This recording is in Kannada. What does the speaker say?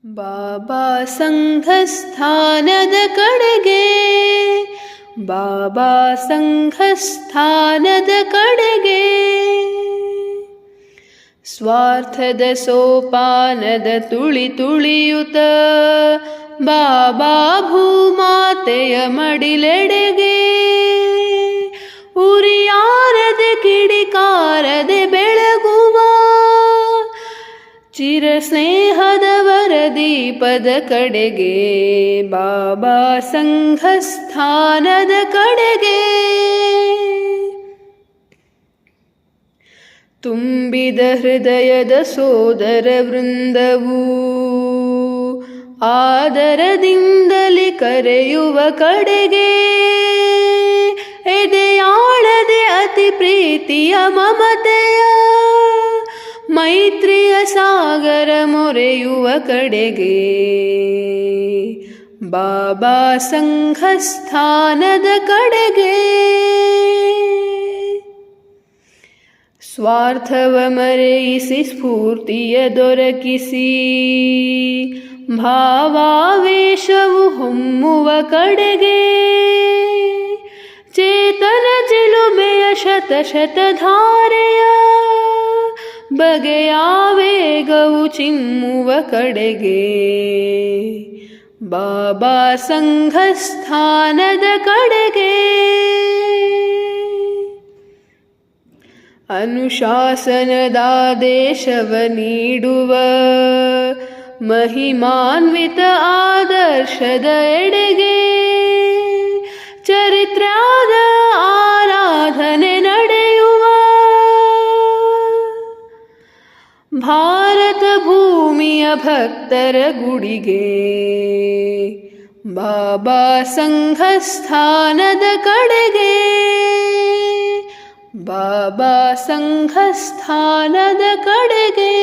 ಬಾಬಾ ಸಂಘಸ್ಥಾನದ ಕಡೆಗೆ, ಬಾಬಾ ಸಂಘಸ್ಥಾನದ ಕಡೆಗೆ, ಸ್ವಾರ್ಥದ ಸೋಪಾನದ ತುಳಿ ತುಳಿಯುತ್ತ ಬಾಬಾ ಭೂಮಾತೆಯ ಮಡಿಲೆಡೆಗೆ, ಉರಿಯಾರದೆ ಕಿಡಿಕಾರದೆ ಬೆಳಗುವ ಚಿರ ಸ್ನೇಹದವರ ದೀಪದ ಕಡೆಗೆ, ಬಾಬಾ ಸಂಘಸ್ಥಾನದ ಕಡೆಗೆ. ತುಂಬಿದ ಹೃದಯದ ಸೋದರ ವೃಂದವು ಆದರದಿಂದಲೇ ಕರೆಯುವ ಕಡೆಗೆ, ಎದೆಯಾಳದೆ ಅತಿ ಪ್ರೀತಿಯ ಮಮತೆಯ ಮೈತ್ರಿಯ ಸಾಗರ ಮೊರೆಯುವ ಕಡೆಗೆ, ಬಾಬಾ ಸಂಘಸ್ಥಾನದ ಕಡೆಗೆ. ಸ್ವಾರ್ಥವ ಮರೆಯಿಸಿ ಸ್ಫೂರ್ತಿಯ ದೊರಕಿಸಿ, ಭಾವಾವೇಶವು ಹೊಮ್ಮುವ ಕಡೆಗೆ, ಚೇತನ ಚಿಲುಮೆಯ ಶತಶತಧಾರೆಯ ಬಗೆಯ ವೇಗವು ಚಿಮ್ಮುವ ಕಡೆಗೆ, ಬಾಬಾ ಸಂಘಸ್ಥಾನದ ಕಡೆಗೆ. ಅನುಶಾಸನದಾದೇಶವ ನೀಡುವ ಮಹಿಮಾನ್ವಿತ ಆದರ್ಶದ ಎಡೆಗೆ, ಚರಿತ್ರ್ಯಾದ ಆರಾಧನೆ ನಡೆಯುವ ಭಾರತ ಭೂಮಿಯ ಭಕ್ತರ ಗುಡಿಗೆ, ಬಾಬಾ ಸಂಘಸ್ಥಾನದ ಕಡೆಗೆ, ಬಾಬಾ ಸಂಘಸ್ಥಾನದ ಕಡೆಗೆ.